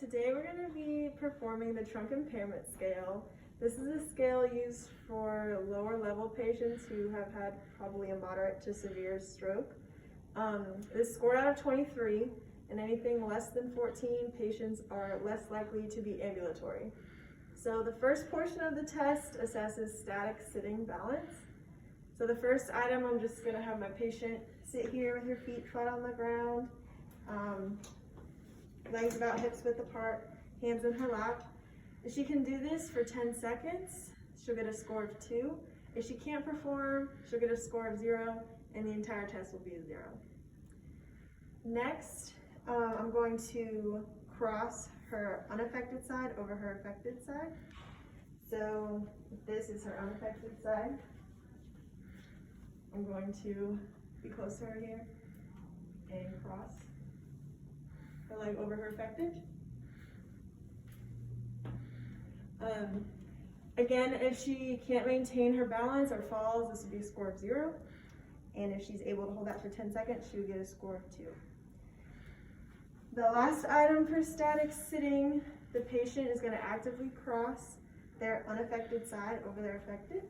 Today we're going to be performing the trunk impairment scale. This is a scale used for lower level patients who have had probably a moderate to severe stroke. It's scored out of 23, and anything less than 14 patients are less likely to be ambulatory. So the first portion of the test assesses static sitting balance. So the first item, I'm just going to have my patient sit here with her feet flat on the ground, legs about hips width apart, hands in her lap. If she can do this for 10 seconds, she'll get a score of 2. If she can't perform, she'll get a score of 0, and the entire test will be a 0. Next, I'm going to cross her unaffected side over her affected side. So this is her unaffected side. I'm going to be close to her here and cross her leg over her affected. Again, if she can't maintain her balance or falls, this would be a score of 0. And if she's able to hold that for 10 seconds, she would get a score of 2. The last item for static sitting, the patient is going to actively cross their unaffected side over their affected.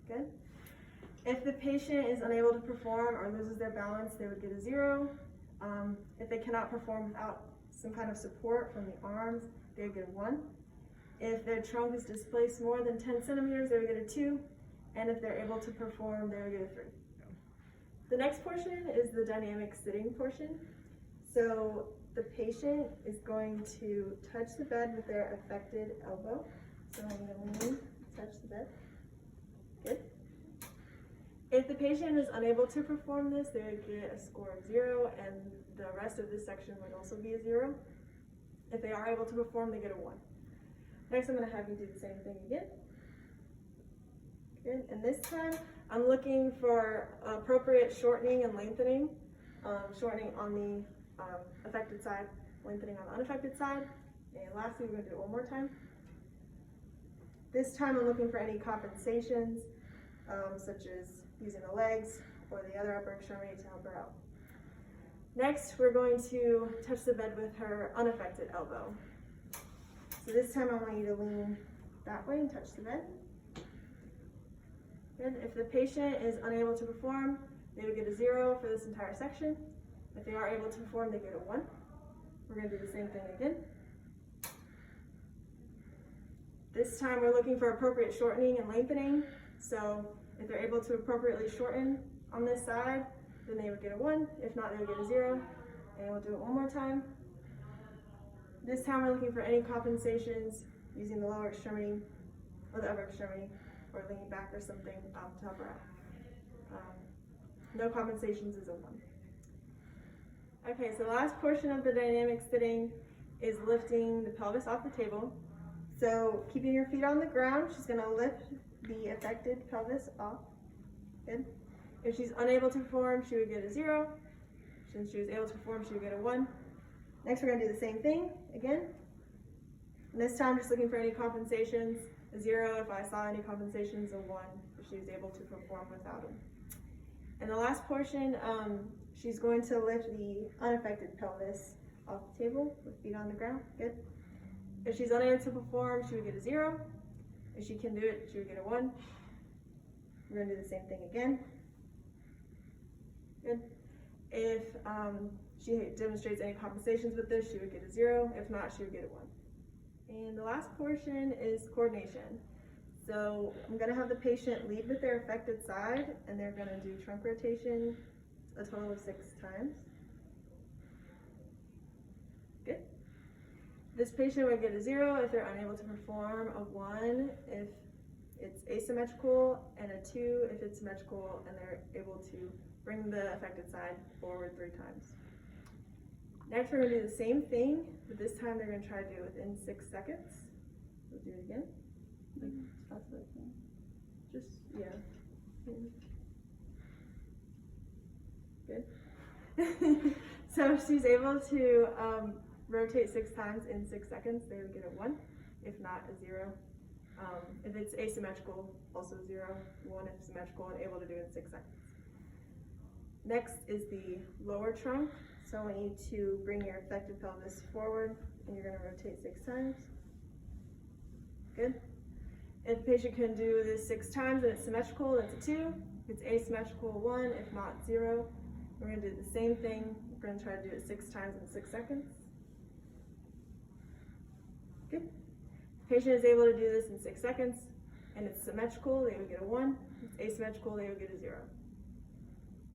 Good. If the patient is unable to perform or loses their balance, they would get a 0. If they cannot perform without some kind of support from the arms, they would get a 1. If their trunk is displaced more than 10 centimeters, they would get a 2. And if they're able to perform, they would get a 3. The next portion is the dynamic sitting portion. So the patient is going to touch the bed with their affected elbow. So I'm going to lean, touch the bed. Good. If the patient is unable to perform this, they would get a score of 0, and the rest of this section would also be a 0. If they are able to perform, they get a 1. Next, I'm going to have you do the same thing again. Good. And this time, I'm looking for appropriate shortening and lengthening. Shortening on the affected side, lengthening on the unaffected side. And lastly, we're going to do it one more time. This time, I'm looking for any compensations, such as using the legs or the other upper extremity to help her out. Next, we're going to touch the bed with her unaffected elbow. So this time I want you to lean that way and touch the bed. Good. If the patient is unable to perform, they would get a 0 for this entire section. If they are able to perform, they get a 1. We're going to do the same thing again. This time we're looking for appropriate shortening and lengthening. So if they're able to appropriately shorten on this side, then they would get a 1. If not, they would get a 0. And we'll do it one more time. This time we're looking for any compensations using the lower extremity or the upper extremity or leaning back or something to help her out. No compensations is a 1. Okay, so the last portion of the dynamic sitting is lifting the pelvis off the table. So keeping your feet on the ground, she's going to lift the affected pelvis off. Good. If she's unable to perform, she would get a 0. Since she was able to perform, she would get a 1. Next, we're going to do the same thing again. And this time, just looking for any compensations. A 0 if I saw any compensations, a 1 if she was able to perform without them. And the last portion, she's going to lift the unaffected pelvis off the table with feet on the ground. Good. If she's unable to perform, she would get a 0. If she can do it, she would get a 1. We're going to do the same thing again. Good. If she demonstrates any compensations with this, she would get a 0. If not, she would get a 1. And the last portion is coordination. So I'm going to have the patient lead with their affected side, and they're going to do trunk rotation a total of 6 times. Good. This patient would get a 0 if they're unable to perform, a 1 if it's asymmetrical, and a 2 if it's symmetrical and they're able to bring the affected side forward 3 times. Next, we're going to do the same thing, but this time they're going to try to do it within 6 seconds. We'll do it again. Like, as fast as I can. Just, yeah. Good. So if she's able to rotate 6 times in 6 seconds, they would get a 1. If not, a 0. If it's asymmetrical, also 0. 1 if symmetrical and able to do it in 6 seconds. Next is the lower trunk. So I want you to bring your effective pelvis forward, and you're going to rotate 6 times. Good. If the patient can do this 6 times and it's symmetrical, that's a 2. If it's asymmetrical, 1. If not, 0. We're going to do the same thing. We're going to try to do it 6 times in 6 seconds. Good. If the patient is able to do this in 6 seconds and it's symmetrical, they would get a 1. If it's asymmetrical, they would get a 0.